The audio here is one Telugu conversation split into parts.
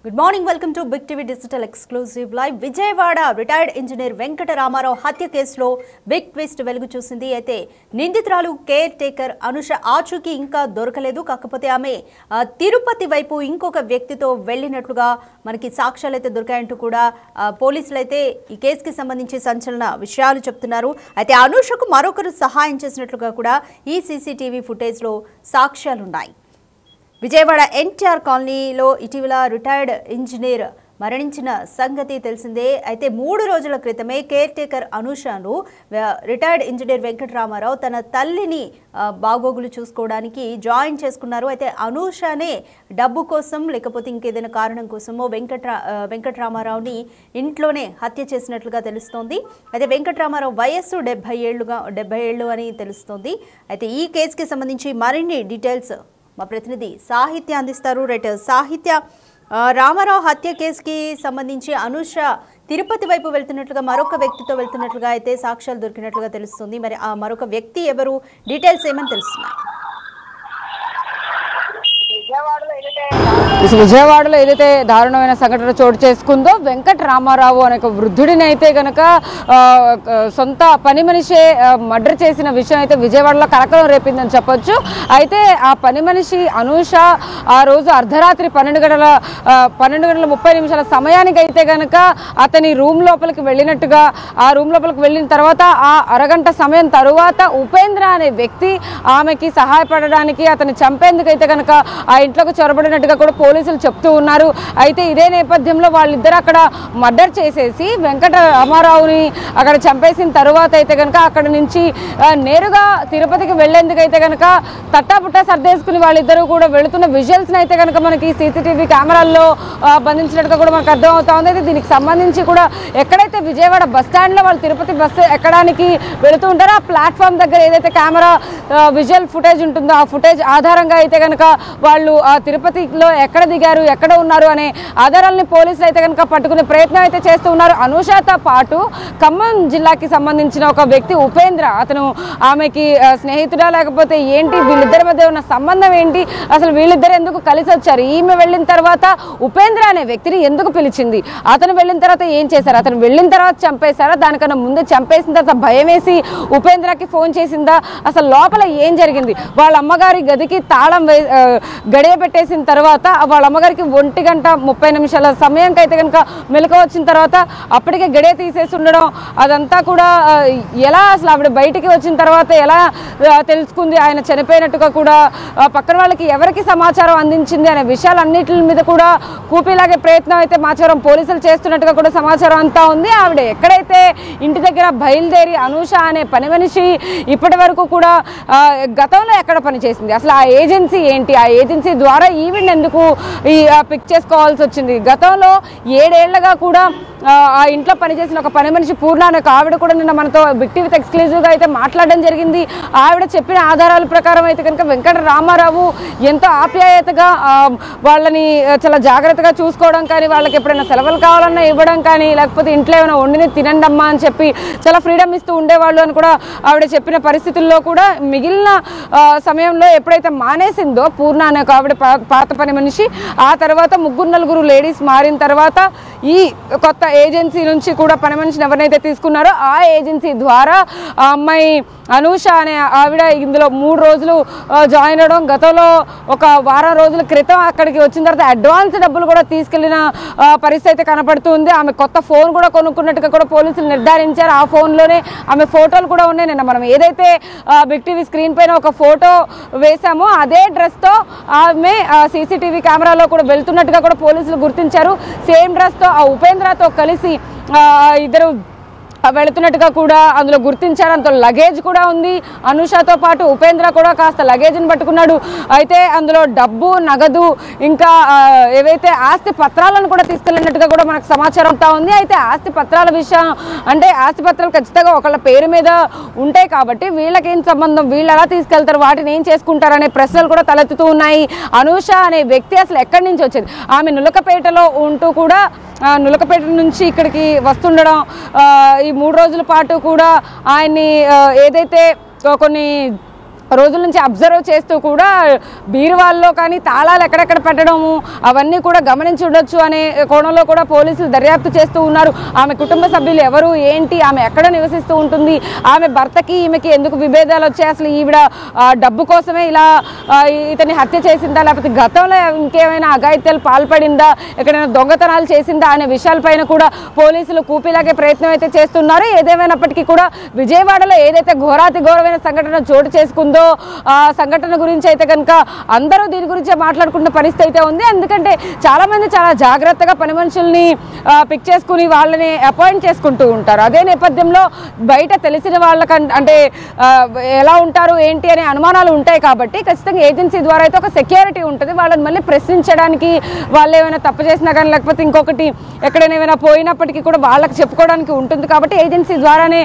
Good morning welcome to big TV digital exclusive live. Vijayawada retired engineer Venkata Ramarao హత్య కేసులో బిగ్ ట్విస్ట్ వెలుగు చూసింది. అయితే నిందితురాలు కేర్ టేకర్ అనుష ఆచూకీ ఇంకా దొరకలేదు. కాకపోతే ఆమె తిరుపతి వైపు ఇంకొక వ్యక్తితో వెళ్ళినట్లుగా మనకి సాక్ష్యాలు అయితే దొరికాయంటూ కూడా పోలీసులు అయితే ఈ కేసుకి సంబంధించి సంచలన విషయాలు చెప్తున్నారు. అయితే అనుషకు మరొకరు సహాయం చేసినట్లుగా కూడా ఈ సీసీటీవీ ఫుటేజ్లో సాక్ష్యాలున్నాయి. విజయవాడ ఎన్టీఆర్ కాలనీలో ఇటీవల రిటైర్డ్ ఇంజనీర్ మరణించిన సంగతి తెలిసిందే. అయితే 3 రోజుల క్రితమే కేర్ టేకర్ అనుషను రిటైర్డ్ ఇంజనీర్ వెంకట రామారావు తన తల్లిని బాగోగులు చూసుకోవడానికి జాయిన్ చేసుకున్నారు. అయితే అనుషనే డబ్బు కోసం లేకపోతే ఇంకేదైనా కారణం కోసమో వెంకట రామారావుని ఇంట్లోనే హత్య చేసినట్లుగా తెలుస్తోంది. అయితే వెంకట రామారావు వయస్సు 70 ఏళ్ళు అని తెలుస్తోంది. అయితే ఈ కేసుకి సంబంధించి మరిన్ని డీటెయిల్స్ మా ప్రతినిధి సాహిత్య అందిస్తారు. రైట్ సాహిత్య, రామారావు హత్య కేసుకి సంబంధించి అనుష తిరుపతి వైపు వెళ్తున్నట్లుగా మరొక వ్యక్తితో వెళ్తున్నట్లుగా అయితే సాక్ష్యాలు దొరికినట్లుగా తెలుస్తుంది. మరి ఆ మరొక వ్యక్తి ఎవరు, డీటెయిల్స్ ఏమని తెలుస్తున్నాయి? విజయవాడలో ఏదైతే దారుణమైన సంఘటన చోటు చేసుకుందో వెంకట రామారావు అనే ఒక వృద్ధుడిని అయితే కనుక సొంత పని మనిషే మర్డర్ చేసిన విషయం అయితే విజయవాడలో కలకలం రేపిందని చెప్పొచ్చు. అయితే ఆ పని మనిషి అనూష ఆ రోజు అర్ధరాత్రి 12:30 సమయానికి అయితే కనుక అతని రూమ్ లోపలికి వెళ్ళినట్టుగా, ఆ రూమ్ లోపలికి వెళ్ళిన తర్వాత ఆ అరగంట సమయం తరువాత ఉపేంద్ర అనే వ్యక్తి ఆమెకి సహాయపడడానికి అతన్ని చంపేందుకు అయితే కనుక ఆ ఇంట్లోకి చొరబడినట్టుగా కూడా పోలీసులు చెప్తూ ఉన్నారు. అయితే ఇదే నేపథ్యంలో వాళ్ళిద్దరు అక్కడ మర్డర్ చేసేసి వెంకట రామారావుని అక్కడ చంపేసిన తర్వాత అయితే కనుక అక్కడ నుంచి నేరుగా తిరుపతికి వెళ్లేందుకు అయితే కనుక తట్టాపుట్టా సర్దేసుకుని వాళ్ళిద్దరూ కూడా వెళుతున్న విజువల్స్ని అయితే కనుక మనకి సీసీటీవీ కెమెరాల్లో బంధించినట్టుగా కూడా మనకు అర్థమవుతా ఉంది. అయితే దీనికి సంబంధించి కూడా ఎక్కడైతే విజయవాడ బస్ స్టాండ్లో వాళ్ళు తిరుపతి బస్సు ఎక్కడానికి వెళుతూ ఉంటారో ఆ ప్లాట్ఫామ్ దగ్గర ఏదైతే కెమెరా విజువల్ ఫుటేజ్ ఉంటుందో ఆ ఫుటేజ్ ఆధారంగా అయితే కనుక వాళ్ళు ఆ తిరుపతిలో ఎక్కడ దిగారు, ఎక్కడ ఉన్నారు అనే ఆధారాలని పోలీసులు అయితే కనుక పట్టుకునే ప్రయత్నం అయితే చేస్తూ ఉన్నారు. అనుషతో పాటు ఖమ్మం జిల్లాకి సంబంధించిన ఒక వ్యక్తి ఉపేంద్ర, అతను ఆమెకి స్నేహితుడా లేకపోతే ఏంటి, వీళ్ళిద్దరి మధ్య ఉన్న సంబంధం ఏంటి, అసలు వీళ్ళిద్దరు ఎందుకు కలిసి వచ్చారు, ఈమె వెళ్ళిన తర్వాత ఉపేంద్ర అనే వ్యక్తిని ఎందుకు పిలిచింది, అతను వెళ్ళిన తర్వాత ఏం చేశారు, అతను వెళ్ళిన తర్వాత చంపేశారా, దానికన్నా ముందు చంపేసిన తర్వాత భయం వేసి ఉపేంద్రకి ఫోన్ చేసిందా, అసలు లోపల ఏం జరిగింది, వాళ్ళ అమ్మగారి గదికి తాళం గడియ పెట్టేసిన తర్వాత వాళ్ళ అమ్మగారికి 1:30 సమయానికి అయితే కనుక మెలకు వచ్చిన తర్వాత అప్పటికే గడియ తీసేసి ఉండడం, అదంతా కూడా ఎలా అసలు ఆవిడ బయటికి వచ్చిన తర్వాత ఎలా తెలుసుకుంది ఆయన చనిపోయినట్టుగా కూడా, పక్కన వాళ్ళకి ఎవరికి సమాచారం అందించింది అనే విషయాలన్నిటి మీద కూడా కూపీలాగే ప్రయత్నం అయితే మాచారం పోలీసులు చేస్తున్నట్టుగా కూడా సమాచారం అంతా ఉంది. ఆవిడ ఎక్కడైతే ఇంటి దగ్గర బయలుదేరి అనూష అనే పని మనిషి ఇప్పటి వరకు కూడా గతంలో ఎక్కడ పనిచేసింది, అసలు ఆ ఏజెన్సీ ఏంటి, ఆ ఏజెన్సీ ద్వారా ఈవెంట్ ఎందుకు పిక్ చేసుకోవాల్సి వచ్చింది, గతంలో 7 ఏళ్లుగా కూడా ఆ ఇంట్లో పనిచేసిన ఒక పని మనిషి పూర్ణ అనే ఆవిడ కూడా నిన్న మనతో బిగ్ టీవీ ఎక్స్క్లూజివ్గా అయితే మాట్లాడడం జరిగింది. ఆవిడ చెప్పిన ఆధారాల ప్రకారం అయితే కనుక వెంకట రామారావు ఎంతో ఆప్యాయతగా వాళ్ళని చాలా జాగ్రత్తగా చూసుకోవడం కానీ, వాళ్ళకి ఎప్పుడైనా సెలవులు కావాలన్నా ఇవ్వడం కానీ, లేకపోతే ఇంట్లో ఏమైనా వండిని తినండి అమ్మా అని చెప్పి చాలా ఫ్రీడమ్ ఇస్తూ ఉండేవాళ్ళు అని కూడా ఆవిడ చెప్పిన పరిస్థితుల్లో కూడా మిగిలిన సమయంలో ఎప్పుడైతే మానేసిందో పూర్ణ అనే ఆవిడ పాత పని మనిషి, ఆ తర్వాత 3-4 లేడీస్ మారిన తర్వాత ఈ కొత్త ఏజెన్సీ నుంచి కూడా పని మనిషిని ఎవరినైతే తీసుకున్నారో ఆ ఏజెన్సీ ద్వారా ఆ అమ్మాయి అనూష అనే ఆవిడ ఇందులో 3 రోజులు జాయిన్ అవ్వడం, గతంలో ఒక వారం రోజుల క్రితం అక్కడికి వచ్చిన తర్వాత అడ్వాన్స్ డబ్బులు కూడా తీసుకెళ్లిన పరిస్థితి అయితే కనపడుతుంది. ఆమె కొత్త ఫోన్ కూడా కొనుక్కున్నట్టుగా కూడా పోలీసులు నిర్ధారించారు. ఆ ఫోన్లోనే ఆమె ఫోటోలు కూడా ఉన్నాయి. నిన్న మనం ఏదైతే బిగ్ టీవీ స్క్రీన్ పైన ఒక ఫోటో వేసామో అదే డ్రెస్తో ఆమె సీసీటీవీ కెమెరాలో కూడా వెళ్తున్నట్టుగా కూడా పోలీసులు గుర్తించారు. సేమ్ డ్రెస్తో ఆ ఉపేంద్రతో కలిసి ఇద్దరు వెళుతున్నట్టుగా కూడా అందులో గుర్తించారు. అంత లగేజ్ కూడా ఉంది. అనుషతో పాటు ఉపేంద్ర కూడా కాస్త లగేజ్ని పట్టుకున్నాడు. అయితే అందులో డబ్బు, నగదు, ఇంకా ఏవైతే ఆస్తి పత్రాలను కూడా తీసుకెళ్ళినట్టుగా కూడా మనకు సమాచారం అంతా ఉంది. అయితే ఆస్తి పత్రాల విషయం అంటే ఆస్తి పత్రాలు ఖచ్చితంగా ఒకళ్ళ పేరు మీద ఉంటాయి కాబట్టి వీళ్ళకేం సంబంధం, వీళ్ళు ఎలా తీసుకెళ్తారు, వాటిని ఏం చేసుకుంటారు అనే ప్రశ్నలు కూడా తలెత్తుతూ ఉన్నాయి. అనూష అనే వ్యక్తి అసలు ఎక్కడి నుంచి వచ్చేది, ఆమె నులకపేటలో ఉంటూ కూడా నులకపేట నుంచి ఇక్కడికి వస్తుండడం, ఈ 3 రోజుల పాటు కూడా ఆయన్ని ఏదైతే కొన్ని రోజుల నుంచి అబ్జర్వ్ చేస్తూ కూడా బీరువాల్లో కానీ తాళాలు ఎక్కడెక్కడ పెట్టడము అవన్నీ కూడా గమనించి ఉండొచ్చు అనే కోణంలో కూడా పోలీసులు దర్యాప్తు చేస్తూ ఉన్నారు. ఆమె కుటుంబ సభ్యులు ఎవరు, ఏంటి, ఆమె ఎక్కడ నివసిస్తూ ఉంటుంది, ఆమె భర్తకి ఈమెకి ఎందుకు విభేదాలు వచ్చాయి, అసలు ఈవిడ డబ్బు కోసమే ఇలా ఇతన్ని హత్య చేసిందా, లేకపోతే గతంలో ఇంకేమైనా అఘాయిత్యాలు పాల్పడిందా, ఎక్కడైనా దొంగతనాలు చేసిందా అనే విషయాలపైన కూడా పోలీసులు కూపిలాగే ప్రయత్నం అయితే చేస్తున్నారు. ఏదేమైనప్పటికీ కూడా విజయవాడలో ఏదైతే ఘోరాతి ఘోరమైన సంఘటన చోటు చేసుకుందో ఆ సంఘటన గురించి అయితే కనుక అందరూ దీని గురించే మాట్లాడుకున్న పరిస్థితి అయితే ఉంది. ఎందుకంటే చాలా మంది చాలా జాగ్రత్తగా పని మనుషుల్ని పిక్ చేసుకుని వాళ్ళని అపాయింట్ చేసుకుంటూ ఉంటారు. అదే నేపథ్యంలో బయట తెలిసిన వాళ్ళకంటే అంటే ఎలా ఉంటారు ఏంటి అనే అనుమానాలు ఉంటాయి కాబట్టి ఖచ్చితంగా ఏజెన్సీ ద్వారా అయితే ఒక సెక్యూరిటీ ఉంటుంది. వాళ్ళని మళ్ళీ ప్రశ్నించడానికి వాళ్ళు ఏమైనా తప్పు చేసినా కానీ లేకపోతే ఇంకొకటి ఎక్కడైనా ఏమైనా పోయినప్పటికీ కూడా వాళ్ళకి చెప్పుకోవడానికి ఉంటుంది కాబట్టి ఏజెన్సీ ద్వారానే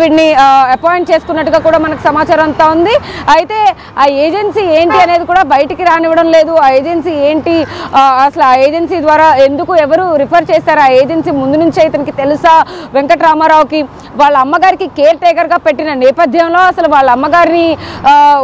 వీడిని అపాయింట్ చేసుకున్నట్టుగా కూడా మనకు సమాచారం అంతా ఉంది. అయితే ఆ ఏజెన్సీ ఏంటి అనేది కూడా బయటికి రానివ్వడం లేదు. ఆ ఏజెన్సీ ఏంటి, అసలు ఆ ఏజెన్సీ ద్వారా ఎందుకు ఎవరు రిఫర్ చేశారు, ఆ ఏజెన్సీ ముందు నుంచే ఇతనికి తెలుసా, వెంకటరామారావుకి వాళ్ళ అమ్మగారికి కేర్ టేకర్గా పెట్టిన నేపథ్యంలో అసలు వాళ్ళ అమ్మగారిని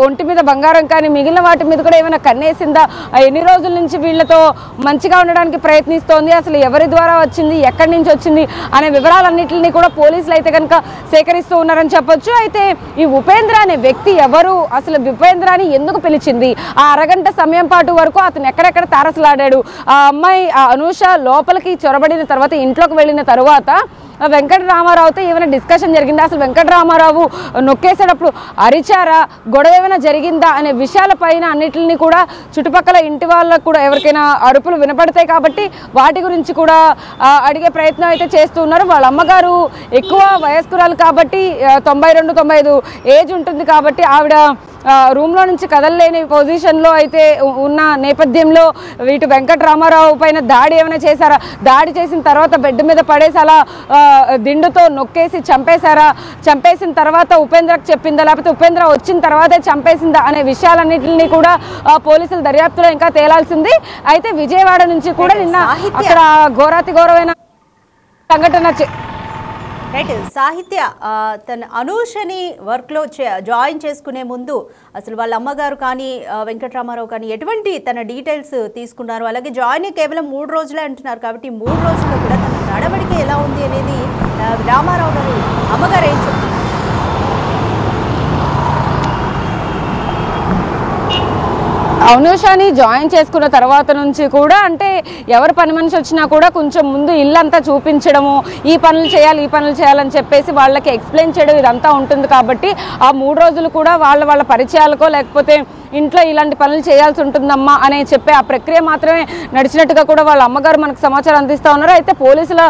ఒంటి మీద బంగారం కానీ మిగిలిన వాటి మీద కూడా ఏమైనా కన్నేసిందా, ఎన్ని రోజుల నుంచి వీళ్ళతో మంచిగా ఉండడానికి ప్రయత్నిస్తోంది, అసలు ఎవరి ద్వారా వచ్చింది, ఎక్కడి నుంచి వచ్చింది అనే వివరాలన్నింటినీ కూడా పోలీసులు అయితే కనుక సేకరిస్తూ ఉన్నారని చెప్పొచ్చు. అయితే ఈ ఉపేంద్ర అనే వ్యక్తి ఎవరు, అసలు ఉపేంద్రాని ఎందుకు పిలిచింది, ఆ అరగంట సమయం పాటు వరకు అతను ఎక్కడెక్కడ తారసలాడాడు, ఆ అమ్మాయి అనూష లోపలికి చొరబడిన తర్వాత ఇంట్లోకి వెళ్ళిన తర్వాత వెంకటరామారావుతో ఏమైనా డిస్కషన్ జరిగిందా, అసలు వెంకటరామారావు నొక్కేసేటప్పుడు అరిచారా, గొడవ ఏమైనా జరిగిందా అనే విషయాలపైన అన్నిటిని కూడా చుట్టుపక్కల ఇంటి వాళ్ళకు కూడా ఎవరికైనా అరుపులు వినపడతాయి కాబట్టి వాటి గురించి కూడా అడిగే ప్రయత్నం అయితే చేస్తూ ఉన్నారు. వాళ్ళ అమ్మగారు ఎక్కువ వయస్కురాలు కాబట్టి 92-95 ఏజ్ ఉంటుంది కాబట్టి ఆవిడ రూమ్లో నుంచి కదలలేని పొజిషన్లో అయితే ఉన్న నేపథ్యంలో వీటి వెంకటరామారావు పైన దాడి ఏమైనా చేశారా, దాడి చేసిన తర్వాత బెడ్ మీద పడేసి అలా దిండుతో నొక్కేసి చంపేశారా, చంపేసిన తర్వాత ఉపేంద్రకు చెప్పిందా లేకపోతే ఉపేంద్ర వచ్చిన తర్వాతే చంపేసిందా అనే విషయాలన్నింటినీ కూడా పోలీసుల దర్యాప్తులో ఇంకా తేలాల్సింది. అయితే విజయవాడ నుంచి కూడా నిన్న అక్కడ ఘోరాతి ఘోరమైన సంఘటన రైట్ సాహిత్య తన అనూషని వర్క్లో జాయిన్ చేసుకునే ముందు అసలు వాళ్ళ అమ్మగారు కానీ వెంకటరామారావు కానీ ఎటువంటి తన డీటెయిల్స్ తీసుకున్నారు, అలాగే జాయిన్ కేవలం 3 రోజులే అంటున్నారు కాబట్టి 3 రోజుల్లో కూడా తన నడవడిక ఎలా ఉంది అనేది రామారావు గారు అమ్మగారు ఏం చెప్తున్నారు? అనూషని జాయిన్ చేసుకున్న తర్వాత నుంచి కూడా అంటే ఎవరు పని మనిషి వచ్చినా కూడా కొంచెం ముందు ఇల్లంతా చూపించడము, ఈ పనులు చేయాలి ఈ పనులు చేయాలని చెప్పేసి వాళ్ళకి ఎక్స్ప్లెయిన్ చేయడం ఇదంతా ఉంటుంది కాబట్టి ఆ 3 రోజులు కూడా వాళ్ళ పరిచయాలకో లేకపోతే ఇంట్లో ఇలాంటి పనులు చేయాల్సి ఉంటుందమ్మా అని చెప్పే ఆ ప్రక్రియ మాత్రమే నడిచినట్టుగా కూడా వాళ్ళ అమ్మగారు మనకు సమాచారం అందిస్తూ ఉన్నారు. అయితే పోలీసుల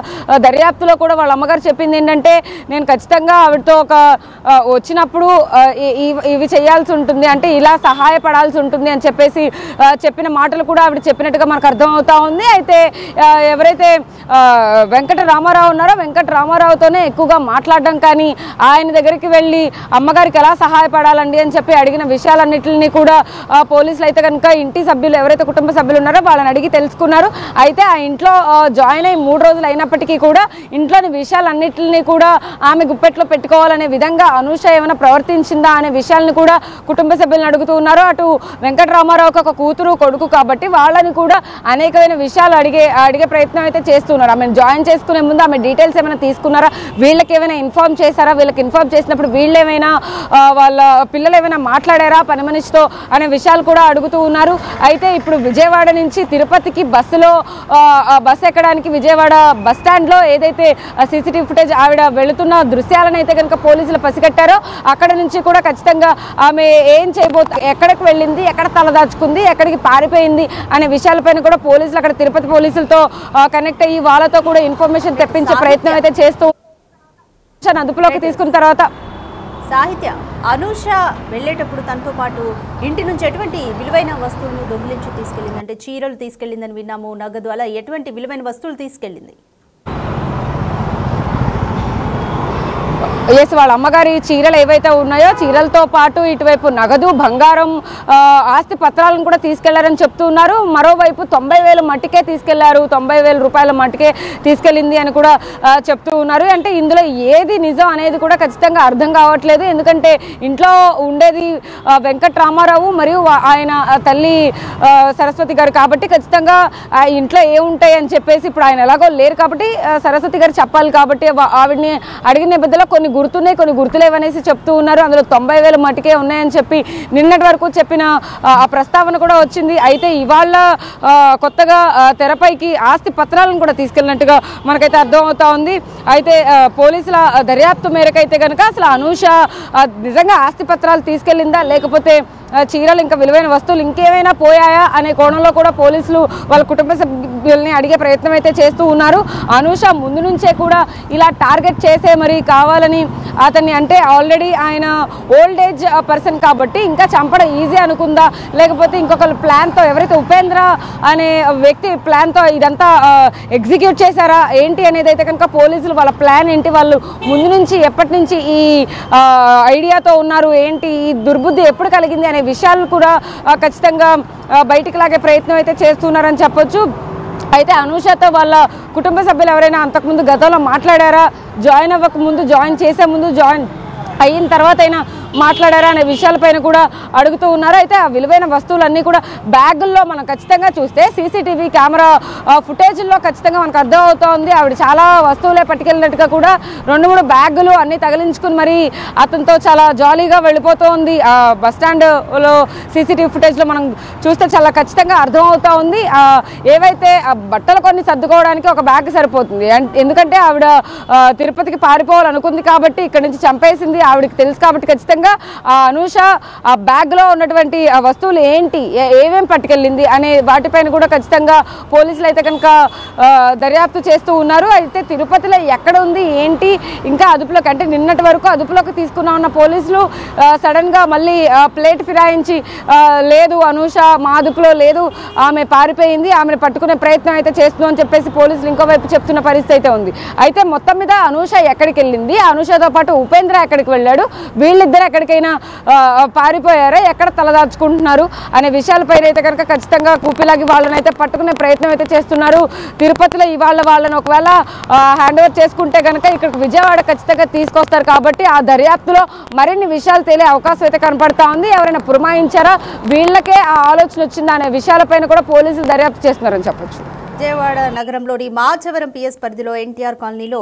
దర్యాప్తులో కూడా వాళ్ళ అమ్మగారు చెప్పింది ఏంటంటే నేను ఖచ్చితంగా ఆవిడతో వచ్చినప్పుడు ఇవి చేయాల్సి ఉంటుంది అంటే ఇలా సహాయపడాల్సి ఉంటుంది అని చెప్పేసి చెప్పిన మాటలు కూడా ఆవిడ చెప్పినట్టుగా మనకు అర్థమవుతా ఉంది. అయితే ఎవరైతే వెంకటరామారావు ఉన్నారో వెంకటరామారావుతోనే ఎక్కువగా మాట్లాడడం కానీ ఆయన దగ్గరికి వెళ్ళి అమ్మగారికి ఎలా సహాయపడాలండి అని చెప్పి అడిగిన విషయాలన్నింటినీ కూడా పోలీసులు అయితే కనుక ఇంటి సభ్యులు ఎవరైతే కుటుంబ సభ్యులు ఉన్నారో వాళ్ళని అడిగి తెలుసుకున్నారు. అయితే ఆ ఇంట్లో జాయిన్ అయ్యి 3 రోజులు అయినప్పటికీ కూడా ఇంట్లోని విషయాలన్నింటినీ కూడా ఆమె గుప్పెట్లో పెట్టుకోవాలనే విధంగా అనూష ఏమైనా ప్రవర్తించిందా అనే విషయాలను కూడా కుటుంబ సభ్యులను అడుగుతూ ఉన్నారు. అటు వెంకటరామారావుకి ఒక కూతురు కొడుకు కాబట్టి వాళ్ళని కూడా అనేకమైన విషయాలు అడిగే ప్రయత్నం అయితే చేస్తున్నారు. ఆమెను జాయిన్ చేసుకునే ముందు ఆమె డీటెయిల్స్ ఏమైనా తీసుకున్నారా, వీళ్ళకి ఏమైనా ఇన్ఫార్మ్ చేశారా, వీళ్ళకి ఇన్ఫార్మ్ చేసినప్పుడు వీళ్ళు ఏమైనా వాళ్ళ పిల్లలు ఏమైనా మాట్లాడారా పని మనిషితో అనే విషయాలు కూడా అడుగుతూ ఉన్నారు. అయితే ఇప్పుడు విజయవాడ నుంచి తిరుపతికి బస్సులో బస్సు ఎక్కడానికి విజయవాడ బస్ స్టాండ్లో ఏదైతే సీసీటీవీ ఫుటేజ్ ఆవిడ వెళుతున్న దృశ్యాలను అయితే కనుక పోలీసులు పసిగట్టారో అక్కడ నుంచి కూడా ఖచ్చితంగా ఆమె ఏం చేయబోతుంది, ఎక్కడికి వెళ్ళింది, ఎక్కడ తలదాచుకుంది, ఎక్కడికి పారిపోయింది అనే విషయాలపైన కూడా పోలీసులు అక్కడ తిరుపతి పోలీసులతో కనెక్ట్ అయ్యి వాళ్ళతో కూడా ఇన్ఫర్మేషన్ తెప్పించే ప్రయత్నం అయితే చేస్తూ అదుపులోకి తీసుకున్న తర్వాత సాహిత్య అనూష వెళ్ళేటప్పుడు తనతో పాటు ఇంటి నుంచి ఎటువంటి విలువైన వస్తువులను దొంగిలించి తీసుకెళ్ళింది, అంటే చీరలు తీసుకెళ్ళిందని విన్నాము, నగదు, అలా ఎటువంటి విలువైన వస్తువులు తీసుకెళ్ళింది? ఎస్ వాళ్ళ అమ్మగారి చీరలు ఏవైతే ఉన్నాయో చీరలతో పాటు ఇటువైపు నగదు బంగారం ఆస్తి పత్రాలను కూడా తీసుకెళ్లారని చెప్తున్నారు. మరోవైపు 90,000 మట్టికే తీసుకెళ్లారు, 90,000 రూపాయల మట్టికే తీసుకెళ్ళింది అని కూడా చెప్తూ ఉన్నారు. అంటే ఇందులో ఏది నిజం అనేది కూడా ఖచ్చితంగా అర్థం కావట్లేదు. ఎందుకంటే ఇంట్లో ఉండేది వెంకట్రామారావు మరియు ఆయన తల్లి సరస్వతి గారు కాబట్టి ఖచ్చితంగా ఇంట్లో ఏముంటాయి అని చెప్పేసి ఇప్పుడు ఆయన ఎలాగో లేరు కాబట్టి సరస్వతి గారు చెప్పాలి కాబట్టి ఆవిడని అడిగిన నేపథ్యంలో కొన్ని గుర్తున్నాయి కొన్ని గుర్తులేవనేసి చెప్తూ ఉన్నారు. అందులో 90,000 మట్టికే ఉన్నాయని చెప్పి నిన్నటి వరకు చెప్పిన ఆ ప్రస్తావన కూడా వచ్చింది. అయితే ఇవాళ కొత్తగా తెరపైకి ఆస్తి పత్రాలను కూడా తీసుకెళ్ళినట్టుగా మనకైతే అర్థమవుతా ఉంది. అయితే పోలీసుల దర్యాప్తు మేరకైతే కనుక అసలు అనూష నిజంగా ఆస్తి పత్రాలు తీసుకెళ్లిందా లేకపోతే చీరలు ఇంకా విలువైన వస్తువులు ఇంకేమైనా పోయాయా అనే కోణంలో కూడా పోలీసులు వాళ్ళ కుటుంబ సభ్యుల్ని అడిగే ప్రయత్నం అయితే చేస్తూ ఉన్నారు. అనూష ముందు నుంచే కూడా ఇలా టార్గెట్ చేసే మరి కావాలని అతన్ని అంటే ఆల్రెడీ ఆయన ఓల్డ్ ఏజ్ పర్సన్ కాబట్టి ఇంకా చంపడం ఈజీ అనుకుందా లేకపోతే ఇంకొకరు ప్లాన్తో ఎవరైతే ఉపేంద్ర అనే వ్యక్తి ప్లాన్తో ఇదంతా ఎగ్జిక్యూట్ చేశారా ఏంటి అనేది అయితే కనుక పోలీసులు వాళ్ళ ప్లాన్ ఏంటి వాళ్ళు ముందు నుంచి ఎప్పటి నుంచి ఈ ఐడియాతో ఉన్నారు ఏంటి ఈ దుర్బుద్ధి ఎప్పుడు కలిగింది అనే విషయాలు కూడా ఖచ్చితంగా బయటికి లాగే ప్రయత్నం అయితే చేస్తున్నారని చెప్పొచ్చు. అయితే అనూషతో వాళ్ళ కుటుంబ సభ్యులు ఎవరైనా అంతకుముందు గతంలో మాట్లాడారా జాయిన్ అవ్వక ముందు జాయిన్ చేసే ముందు జాయిన్ అయిన తర్వాత అయినా మాట్లాడారా అనే విషయాలపైన కూడా అడుగుతూ ఉన్నారు. అయితే ఆ విలువైన వస్తువులన్నీ కూడా బ్యాగుల్లో మనం ఖచ్చితంగా చూస్తే సీసీటీవీ కెమెరా ఫుటేజ్లో ఖచ్చితంగా మనకు అర్థం అవుతోంది. ఆవిడ చాలా వస్తువులే పట్టుకెళ్ళినట్టుగా కూడా 2-3 బ్యాగులు అన్నీ తగిలించుకుని మరి అతనితో చాలా జాలీగా వెళ్ళిపోతోంది. బస్టాండ్లో సీసీటీవీ ఫుటేజ్లో మనం చూస్తే చాలా ఖచ్చితంగా అర్థం అవుతూ ఉంది. ఏవైతే బట్టలు కొన్ని సర్దుకోవడానికి ఒక బ్యాగ్ సరిపోతుంది. ఎందుకంటే ఆవిడ తిరుపతికి పారిపోవాలనుకుంది కాబట్టి ఇక్కడ నుంచి చంపేసింది ఆవిడకి తెలుసు కాబట్టి ఖచ్చితంగా అనూష ఆ బ్యాగ్లో ఉన్నటువంటి వస్తువులు ఏంటి ఏమేమి పట్టుకెళ్ళింది అనే వాటిపైన కూడా ఖచ్చితంగా పోలీసులు అయితే కనుక దర్యాప్తు చేస్తూ ఉన్నారు. అయితే తిరుపతిలో ఎక్కడ ఉంది ఏంటి ఇంకా అదుపులోకి అంటే నిన్నటి వరకు అదుపులోకి తీసుకున్న పోలీసులు సడన్గా మళ్ళీ ప్లేట్ ఫిరాయించి లేదు అనూష మా అదుపులో లేదు ఆమె పారిపోయింది ఆమెను పట్టుకునే ప్రయత్నం అయితే చేస్తుందని చెప్పేసి పోలీసులు ఇంకోవైపు చెప్తున్న పరిస్థితి అయితే ఉంది. అయితే మొత్తం మీద అనూష ఎక్కడికి వెళ్ళింది అనూషతో పాటు ఉపేంద్ర ఎక్కడికి వెళ్ళాడు వీళ్ళిద్దరు ఎక్కడికైనా పారిపోయారా ఎక్కడ తలదాచుకుంటున్నారు అనే విషయాలపైన అయితే కనుక ఖచ్చితంగా కూపిలాగి వాళ్ళని అయితే పట్టుకునే ప్రయత్నం అయితే చేస్తున్నారు. తిరుపతిలో ఇవాళ వాళ్ళని ఒకవేళ హ్యాండ్ ఓవర్ చేసుకుంటే కనుక ఇక్కడికి విజయవాడ ఖచ్చితంగా తీసుకొస్తారు కాబట్టి ఆ దర్యాప్తులో మరిన్ని విషయాలు తెలియ అవకాశం అయితే కనపడతా ఉంది. ఎవరైనా పురమాయించారా వీళ్ళకే ఆ ఆలోచన వచ్చిందా అనే విషయాలపైన కూడా పోలీసులు దర్యాప్తు చేస్తున్నారని చెప్పొచ్చు. విజయవాడ నగరంలోని మాచవరం పిఎస్ పరిధిలో ఎన్టీఆర్ కాలనీలో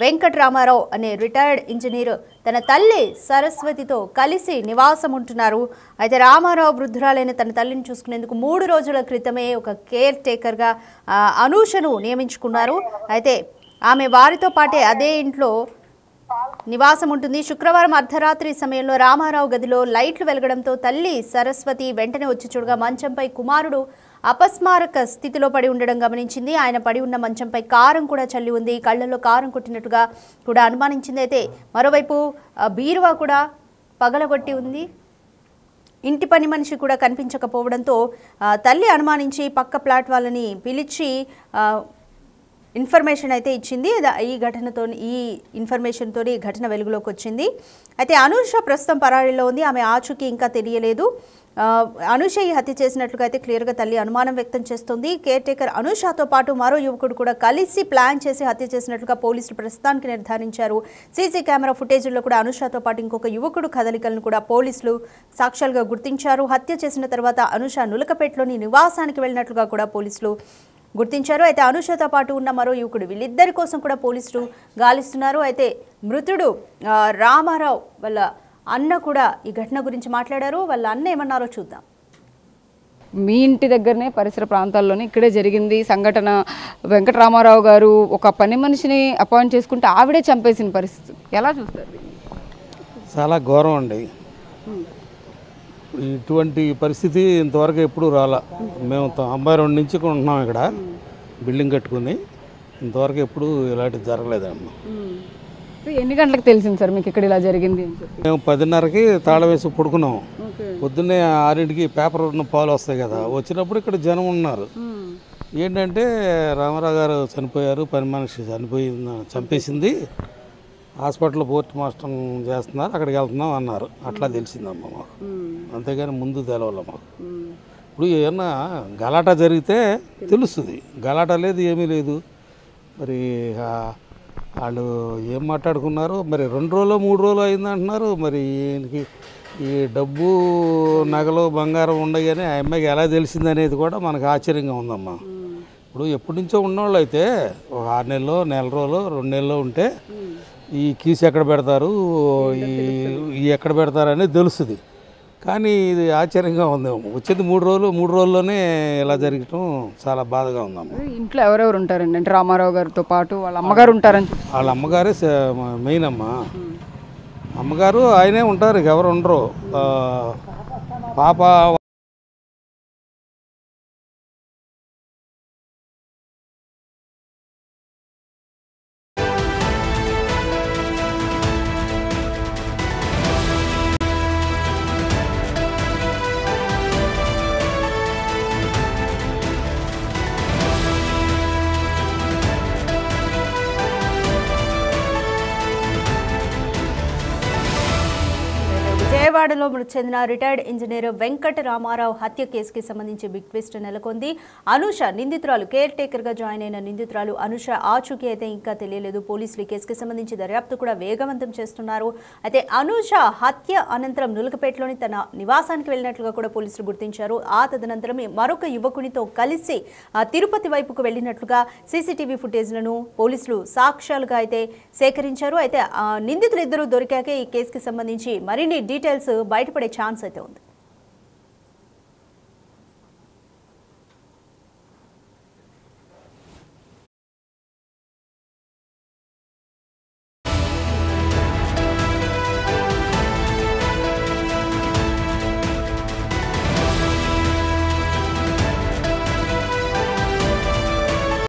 వెంకట్రామారావు అనే రిటైర్డ్ ఇంజనీర్ తన తల్లి సరస్వతితో కలిసి నివాసం ఉంటున్నారు. అయితే రామారావు వృద్ధురాలైన తన తల్లిని చూసుకునేందుకు 3 రోజుల క్రితమే ఒక కేర్ టేకర్గా అనూషను నియమించుకున్నారు. అయితే ఆమె వారితో పాటే అదే ఇంట్లో నివాసం ఉంటుంది. శుక్రవారం అర్ధరాత్రి సమయంలో రామారావు గదిలో లైట్లు వెలగడంతో తల్లి సరస్వతి వెంటనే వచ్చి చూడగా మంచంపై కుమారుడు అపస్మారక స్థితిలో పడి ఉండడం గమనించింది. ఆయన పడి ఉన్న మంచంపై కారం కూడా చల్లి ఉంది. కళ్ళల్లో కారం కొట్టినట్టుగా కూడా అనుమానించింది. అయితే మరోవైపు బీరువా కూడా పగలగొట్టి ఉంది. ఇంటి పని మనిషి కూడా కనిపించకపోవడంతో తల్లి అనుమానించి పక్క ప్లాట్ వాళ్ళని పిలిచి ఇన్ఫర్మేషన్ అయితే ఇచ్చింది. ఈ ఇన్ఫర్మేషన్తో ఈ ఘటన వెలుగులోకి వచ్చింది. అయితే అనూష ప్రస్తుతం పరారీలో ఉంది. ఆమె ఆచూకీ ఇంకా తెలియలేదు. అనూష ఈ హత్య చేసినట్లుగా అయితే క్లియర్గా తల్లి అనుమానం వ్యక్తం చేస్తుంది. కేర్ టేకర్ అనూషతో పాటు మరో యువకుడు కూడా కలిసి ప్లాన్ చేసి హత్య చేసినట్లుగా పోలీసులు ప్రస్తుతానికి నిర్ధారించారు. సీసీ కెమెరా ఫుటేజ్లో కూడా అనూషతో పాటు ఇంకొక యువకుడు కదలికలను కూడా పోలీసులు సాక్ష్యాలుగా గుర్తించారు. హత్య చేసిన తర్వాత అనూష నులకపేటలోని నివాసానికి వెళ్ళినట్లుగా కూడా పోలీసులు గుర్తించారు. అయితే అనూషతో పాటు ఉన్న మరో యువకుడు వీళ్ళిద్దరి కోసం కూడా పోలీసులు గాలిస్తున్నారు. అయితే మృతుడు రామారావు వాళ్ళ అన్న కూడా ఈ ఘటన గురించి మాట్లాడారు. వాళ్ళ అన్న ఏమన్నారో చూద్దాం. మీ ఇంటి దగ్గరనే పరిసర ప్రాంతాల్లోనే ఇక్కడే జరిగింది సంఘటన. వెంకటరామారావు గారు ఒక పని మనిషిని అపాయింట్ చేసుకుంటే ఆవిడే చంపేసిన పరిస్థితి ఎలా చూస్తారు? చాలా ఘోరం అండి. ఇటువంటి పరిస్థితి ఇంతవరకు ఎప్పుడు రాలా. మేము 92 నుంచి ఉంటున్నాం ఇక్కడ బిల్డింగ్ కట్టుకుని. ఇంతవరకు ఎప్పుడు ఇలాంటిది జరగలేదమ్మా. ఎన్ని గంటలకు తెలిసింది సార్ మీకు ఇక్కడ ఇలా జరిగింది? మేము 10:30కి తాళం వేసి పడుకున్నాం. పొద్దున్నే 6ంటికి పేపర్ పాలు వస్తాయి కదా, వచ్చినప్పుడు ఇక్కడ జనం ఉన్నారు. ఏంటంటే రామారావు గారు చనిపోయారు, పని మనిషి చంపేసింది హాస్పిటల్ పోస్ట్ మార్టం చేస్తున్నారు, అక్కడికి వెళ్తున్నాం అన్నారు. అట్లా తెలిసిందమ్మా మాకు, అంతేగాని ముందు తెలవాలి మాకు. ఇప్పుడు ఏమన్నా గలాటా జరిగితే తెలుస్తుంది, గలాటా లేదు ఏమీ లేదు. మరి వాళ్ళు ఏం మాట్లాడుకున్నారు మరి 2 రోజులు 3 రోజులు అయిందంటున్నారు. మరి ఈయనకి ఈ డబ్బు నగలు బంగారం ఉండగానే ఆ అమ్మాయికి ఎలా తెలిసింది అనేది కూడా మనకు ఆశ్చర్యంగా ఉందమ్మా. ఇప్పుడు ఎప్పటి నుంచో ఉన్నవాళ్ళు అయితే ఒక 6 నెలలో, నెల రోజులు, 2 నెలలు ఉంటే ఈ కీసు ఎక్కడ పెడతారు, ఈ ఎక్కడ పెడతారు అనేది తెలుస్తుంది. కానీ ఇది ఆశ్చర్యంగా ఉంది. వచ్చేది 3 రోజులు, 3 రోజుల్లోనే ఇలా జరగటం చాలా బాధగా ఉందమ్మా. ఇంట్లో ఎవరెవరు ఉంటారండి? అంటే రామారావు గారితో పాటు వాళ్ళ అమ్మగారు ఉంటారని. వాళ్ళ అమ్మగారే మెయిన్ అమ్మా. అమ్మగారు ఆయనే ఉంటారు, ఎవరు ఉండరు. పాప విజయవాడలో మృతి చెందిన రిటైర్డ్ ఇంజనీర్ వెంకట రామారావు హత్య కేసుకి సంబంధించి బిగ్ ట్విస్ట్ నెలకొంది. అనుష నిందితురాలు, కేర్ టేకర్ గా జాయిన్ అయిన నిందితురాలు అనుష ఆచూకీ అయితే ఇంకా తెలియలేదు. పోలీసులు ఈ కేసుకి సంబంధించి దర్యాప్తు కూడా వేగవంతం చేస్తున్నారు. అయితే అనుష హత్య అనంతరం నులకపేటలోని తన నివాసానికి వెళ్ళినట్లుగా కూడా పోలీసులు గుర్తించారు. ఆ తదనంతరం మరొక యువకునితో కలిసి తిరుపతి వైపుకు వెళ్ళినట్లుగా సీసీటీవీ ఫుటేజ్లను పోలీసులు సాక్ష్యాలుగా అయితే సేకరించారు. అయితే నిందితులు ఇద్దరు దొరికాకే ఈ కేసుకి సంబంధించి మరిన్ని డీటెయిల్స్ బయటపడే ఛాన్స్ అయితే ఉంది.